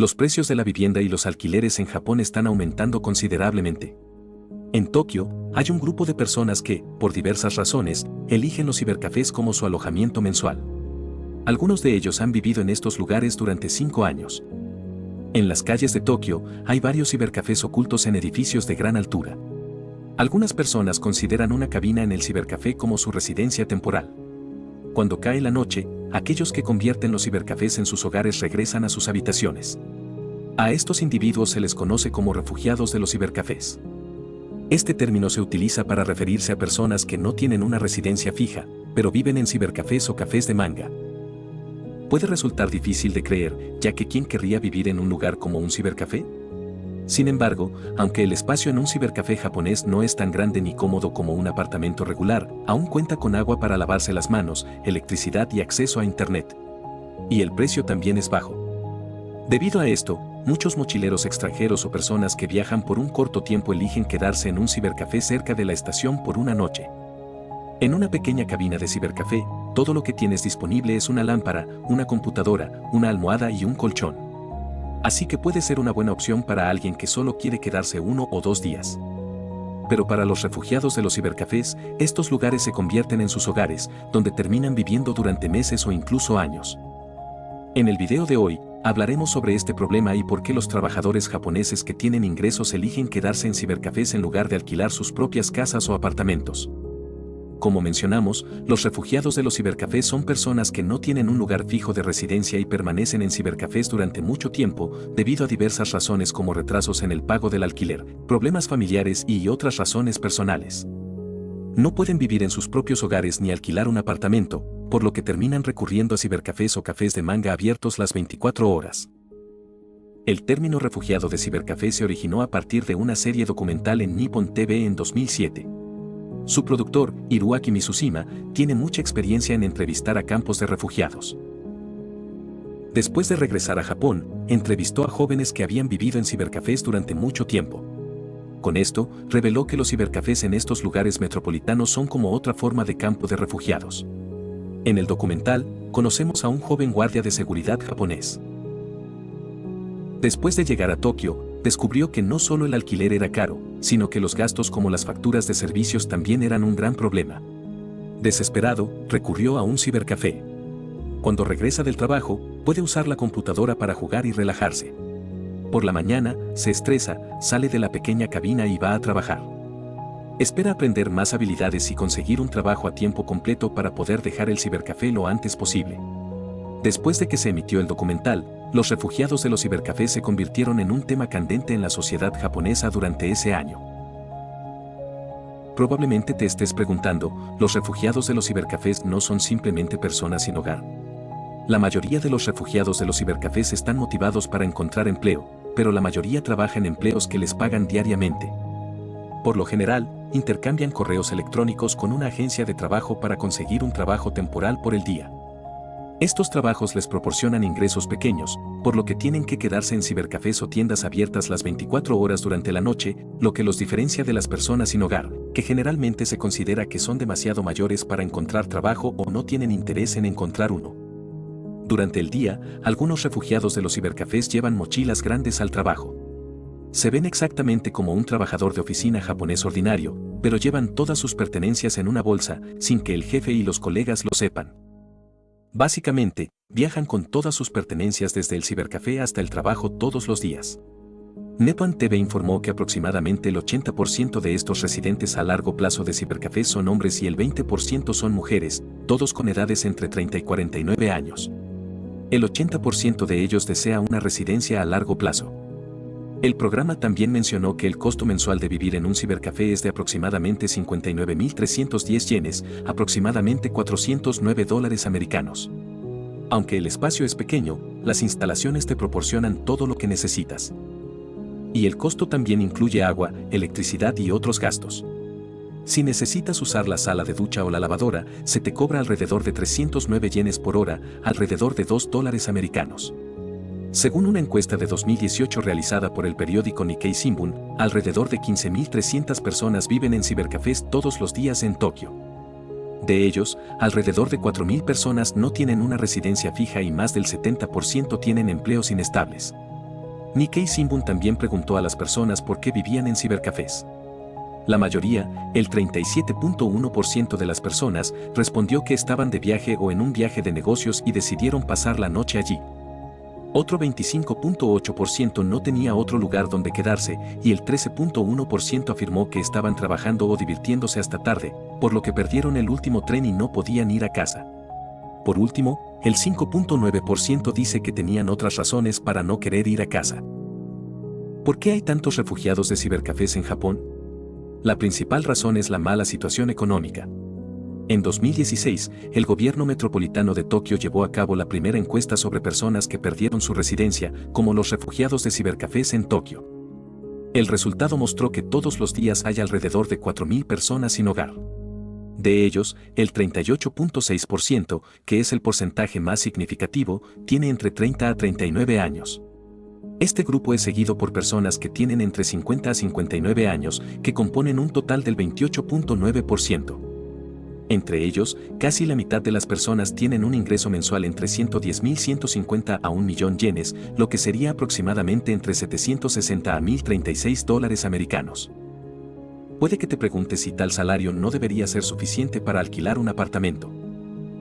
Los precios de la vivienda y los alquileres en Japón están aumentando considerablemente. En Tokio, hay un grupo de personas que, por diversas razones, eligen los cibercafés como su alojamiento mensual. Algunos de ellos han vivido en estos lugares durante 5 años. En las calles de Tokio, hay varios cibercafés ocultos en edificios de gran altura. Algunas personas consideran una cabina en el cibercafé como su residencia temporal. Cuando cae la noche, aquellos que convierten los cibercafés en sus hogares regresan a sus habitaciones. A estos individuos se les conoce como refugiados de los cibercafés. Este término se utiliza para referirse a personas que no tienen una residencia fija, pero viven en cibercafés o cafés de manga. Puede resultar difícil de creer, ya que ¿quién querría vivir en un lugar como un cibercafé? Sin embargo, aunque el espacio en un cibercafé japonés no es tan grande ni cómodo como un apartamento regular, aún cuenta con agua para lavarse las manos, electricidad y acceso a internet. Y el precio también es bajo. Debido a esto, muchos mochileros extranjeros o personas que viajan por un corto tiempo eligen quedarse en un cibercafé cerca de la estación por una noche. En una pequeña cabina de cibercafé, todo lo que tienes disponible es una lámpara, una computadora, una almohada y un colchón. Así que puede ser una buena opción para alguien que solo quiere quedarse 1 o 2 días. Pero para los refugiados de los cibercafés, estos lugares se convierten en sus hogares, donde terminan viviendo durante meses o incluso años. En el video de hoy, hablaremos sobre este problema y por qué los trabajadores japoneses que tienen ingresos eligen quedarse en cibercafés en lugar de alquilar sus propias casas o apartamentos. Como mencionamos, los refugiados de los cibercafés son personas que no tienen un lugar fijo de residencia y permanecen en cibercafés durante mucho tiempo, debido a diversas razones como retrasos en el pago del alquiler, problemas familiares y otras razones personales. No pueden vivir en sus propios hogares ni alquilar un apartamento, por lo que terminan recurriendo a cibercafés o cafés de manga abiertos las 24 horas. El término refugiado de cibercafé se originó a partir de una serie documental en Nippon TV en 2007. Su productor, Hiroaki Mizushima, tiene mucha experiencia en entrevistar a campos de refugiados. Después de regresar a Japón, entrevistó a jóvenes que habían vivido en cibercafés durante mucho tiempo. Con esto, reveló que los cibercafés en estos lugares metropolitanos son como otra forma de campo de refugiados. En el documental, conocemos a un joven guardia de seguridad japonés. Después de llegar a Tokio, descubrió que no solo el alquiler era caro, sino que los gastos como las facturas de servicios también eran un gran problema. Desesperado, recurrió a un cibercafé. Cuando regresa del trabajo, puede usar la computadora para jugar y relajarse. Por la mañana, se estresa, sale de la pequeña cabina y va a trabajar. Espera aprender más habilidades y conseguir un trabajo a tiempo completo para poder dejar el cibercafé lo antes posible. Después de que se emitió el documental, los refugiados de los cibercafés se convirtieron en un tema candente en la sociedad japonesa durante ese año. Probablemente te estés preguntando, ¿los refugiados de los cibercafés no son simplemente personas sin hogar? La mayoría de los refugiados de los cibercafés están motivados para encontrar empleo, pero la mayoría trabaja en empleos que les pagan diariamente. Por lo general, intercambian correos electrónicos con una agencia de trabajo para conseguir un trabajo temporal por el día. Estos trabajos les proporcionan ingresos pequeños, por lo que tienen que quedarse en cibercafés o tiendas abiertas las 24 horas durante la noche, lo que los diferencia de las personas sin hogar, que generalmente se considera que son demasiado mayores para encontrar trabajo o no tienen interés en encontrar uno. Durante el día, algunos refugiados de los cibercafés llevan mochilas grandes al trabajo. Se ven exactamente como un trabajador de oficina japonés ordinario, pero llevan todas sus pertenencias en una bolsa, sin que el jefe y los colegas lo sepan. Básicamente, viajan con todas sus pertenencias desde el cibercafé hasta el trabajo todos los días. Nippon TV informó que aproximadamente el 80% de estos residentes a largo plazo de cibercafés son hombres y el 20% son mujeres, todos con edades entre 30 y 49 años. El 80% de ellos desea una residencia a largo plazo. El programa también mencionó que el costo mensual de vivir en un cibercafé es de aproximadamente 59.310 yenes, aproximadamente $409 americanos. Aunque el espacio es pequeño, las instalaciones te proporcionan todo lo que necesitas. Y el costo también incluye agua, electricidad y otros gastos. Si necesitas usar la sala de ducha o la lavadora, se te cobra alrededor de 309 yenes por hora, alrededor de $2 americanos. Según una encuesta de 2018 realizada por el periódico Nikkei Shimbun, alrededor de 15.300 personas viven en cibercafés todos los días en Tokio. De ellos, alrededor de 4.000 personas no tienen una residencia fija y más del 70% tienen empleos inestables. Nikkei Shimbun también preguntó a las personas por qué vivían en cibercafés. La mayoría, el 37.1% de las personas, respondió que estaban de viaje o en un viaje de negocios y decidieron pasar la noche allí. Otro 25.8% no tenía otro lugar donde quedarse y el 13.1% afirmó que estaban trabajando o divirtiéndose hasta tarde, por lo que perdieron el último tren y no podían ir a casa. Por último, el 5.9% dice que tenían otras razones para no querer ir a casa. ¿Por qué hay tantos refugiados de cibercafés en Japón? La principal razón es la mala situación económica. En 2016, el gobierno metropolitano de Tokio llevó a cabo la primera encuesta sobre personas que perdieron su residencia, como los refugiados de cibercafés en Tokio. El resultado mostró que todos los días hay alrededor de 4.000 personas sin hogar. De ellos, el 38.6%, que es el porcentaje más significativo, tiene entre 30 a 39 años. Este grupo es seguido por personas que tienen entre 50 a 59 años, que componen un total del 28.9%. Entre ellos, casi la mitad de las personas tienen un ingreso mensual entre 110.150 a 1.000.000 yenes, lo que sería aproximadamente entre 760 a 1.036 dólares americanos. Puede que te preguntes si tal salario no debería ser suficiente para alquilar un apartamento.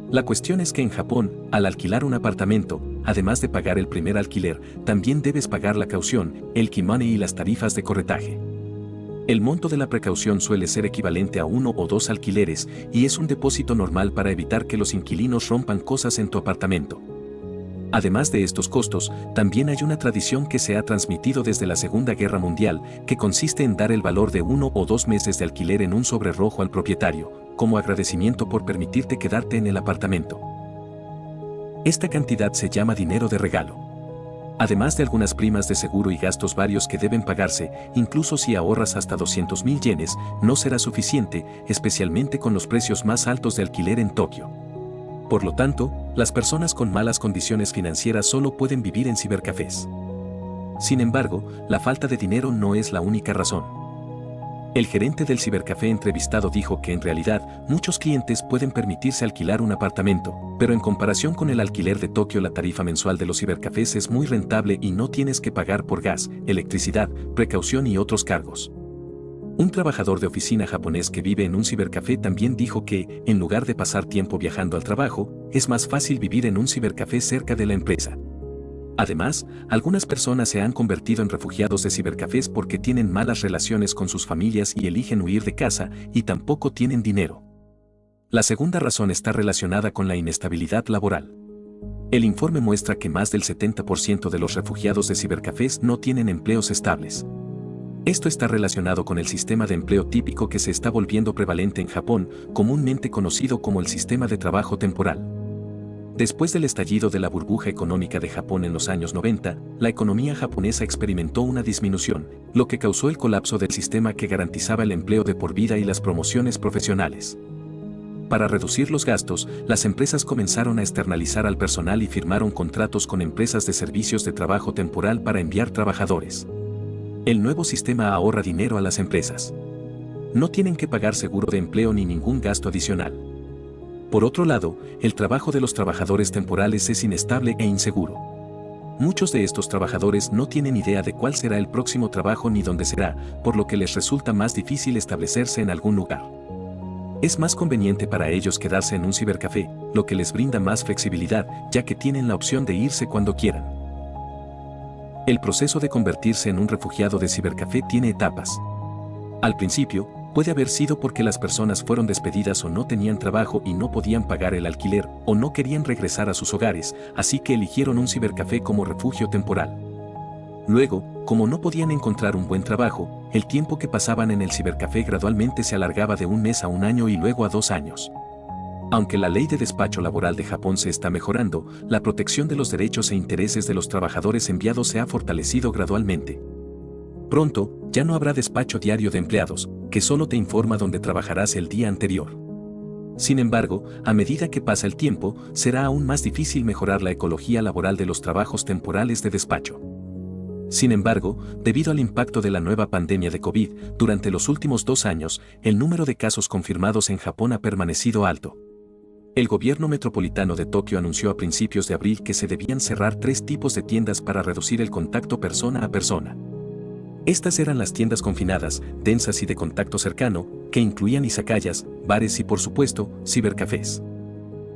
La cuestión es que en Japón, al alquilar un apartamento, además de pagar el primer alquiler, también debes pagar la caución, el key-money y las tarifas de corretaje. El monto de la precaución suele ser equivalente a 1 o 2 alquileres y es un depósito normal para evitar que los inquilinos rompan cosas en tu apartamento. Además de estos costos, también hay una tradición que se ha transmitido desde la Segunda Guerra Mundial, que consiste en dar el valor de 1 o 2 meses de alquiler en un sobre rojo al propietario, como agradecimiento por permitirte quedarte en el apartamento. Esta cantidad se llama dinero de regalo. Además de algunas primas de seguro y gastos varios que deben pagarse, incluso si ahorras hasta 200.000 yenes, no será suficiente, especialmente con los precios más altos de alquiler en Tokio. Por lo tanto, las personas con malas condiciones financieras solo pueden vivir en cibercafés. Sin embargo, la falta de dinero no es la única razón. El gerente del cibercafé entrevistado dijo que en realidad muchos clientes pueden permitirse alquilar un apartamento, pero en comparación con el alquiler de Tokio la tarifa mensual de los cibercafés es muy rentable y no tienes que pagar por gas, electricidad, precaución y otros cargos. Un trabajador de oficina japonés que vive en un cibercafé también dijo que, en lugar de pasar tiempo viajando al trabajo, es más fácil vivir en un cibercafé cerca de la empresa. Además, algunas personas se han convertido en refugiados de cibercafés porque tienen malas relaciones con sus familias y eligen huir de casa y tampoco tienen dinero. La segunda razón está relacionada con la inestabilidad laboral. El informe muestra que más del 70% de los refugiados de cibercafés no tienen empleos estables. Esto está relacionado con el sistema de empleo típico que se está volviendo prevalente en Japón, comúnmente conocido como el sistema de trabajo temporal. Después del estallido de la burbuja económica de Japón en los años 90, la economía japonesa experimentó una disminución, lo que causó el colapso del sistema que garantizaba el empleo de por vida y las promociones profesionales. Para reducir los gastos, las empresas comenzaron a externalizar al personal y firmaron contratos con empresas de servicios de trabajo temporal para enviar trabajadores. El nuevo sistema ahorra dinero a las empresas. No tienen que pagar seguro de empleo ni ningún gasto adicional. Por otro lado, el trabajo de los trabajadores temporales es inestable e inseguro. Muchos de estos trabajadores no tienen idea de cuál será el próximo trabajo ni dónde será, por lo que les resulta más difícil establecerse en algún lugar. Es más conveniente para ellos quedarse en un cibercafé, lo que les brinda más flexibilidad, ya que tienen la opción de irse cuando quieran. El proceso de convertirse en un refugiado de cibercafé tiene etapas. Al principio, puede haber sido porque las personas fueron despedidas o no tenían trabajo y no podían pagar el alquiler, o no querían regresar a sus hogares, así que eligieron un cibercafé como refugio temporal. Luego, como no podían encontrar un buen trabajo, el tiempo que pasaban en el cibercafé gradualmente se alargaba de 1 mes a 1 año y luego a 2 años. Aunque la ley de despacho laboral de Japón se está mejorando, la protección de los derechos e intereses de los trabajadores enviados se ha fortalecido gradualmente. Pronto, ya no habrá despacho diario de empleados, que solo te informa dónde trabajarás el día anterior. Sin embargo, a medida que pasa el tiempo, será aún más difícil mejorar la ecología laboral de los trabajos temporales de despacho. Sin embargo, debido al impacto de la nueva pandemia de COVID, durante los últimos 2 años, el número de casos confirmados en Japón ha permanecido alto. El gobierno metropolitano de Tokio anunció a principios de abril que se debían cerrar 3 tipos de tiendas para reducir el contacto persona a persona. Estas eran las tiendas confinadas, densas y de contacto cercano, que incluían izakayas, bares y por supuesto, cibercafés.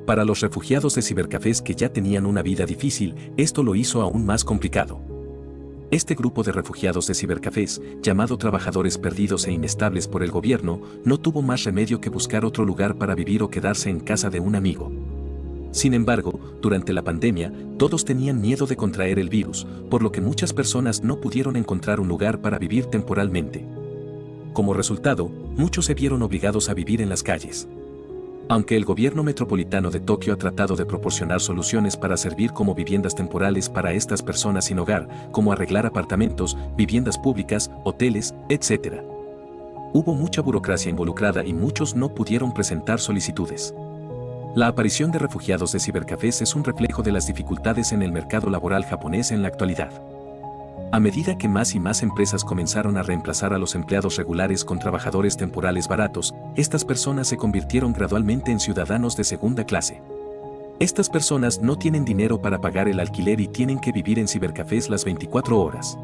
Para los refugiados de cibercafés que ya tenían una vida difícil, esto lo hizo aún más complicado. Este grupo de refugiados de cibercafés, llamado trabajadores perdidos e inestables por el gobierno, no tuvo más remedio que buscar otro lugar para vivir o quedarse en casa de un amigo. Sin embargo, durante la pandemia, todos tenían miedo de contraer el virus, por lo que muchas personas no pudieron encontrar un lugar para vivir temporalmente. Como resultado, muchos se vieron obligados a vivir en las calles. Aunque el gobierno metropolitano de Tokio ha tratado de proporcionar soluciones para servir como viviendas temporales para estas personas sin hogar, como arreglar apartamentos, viviendas públicas, hoteles, etc. Hubo mucha burocracia involucrada y muchos no pudieron presentar solicitudes. La aparición de refugiados de cibercafés es un reflejo de las dificultades en el mercado laboral japonés en la actualidad. A medida que más y más empresas comenzaron a reemplazar a los empleados regulares con trabajadores temporales baratos, estas personas se convirtieron gradualmente en ciudadanos de segunda clase. Estas personas no tienen dinero para pagar el alquiler y tienen que vivir en cibercafés las 24 horas.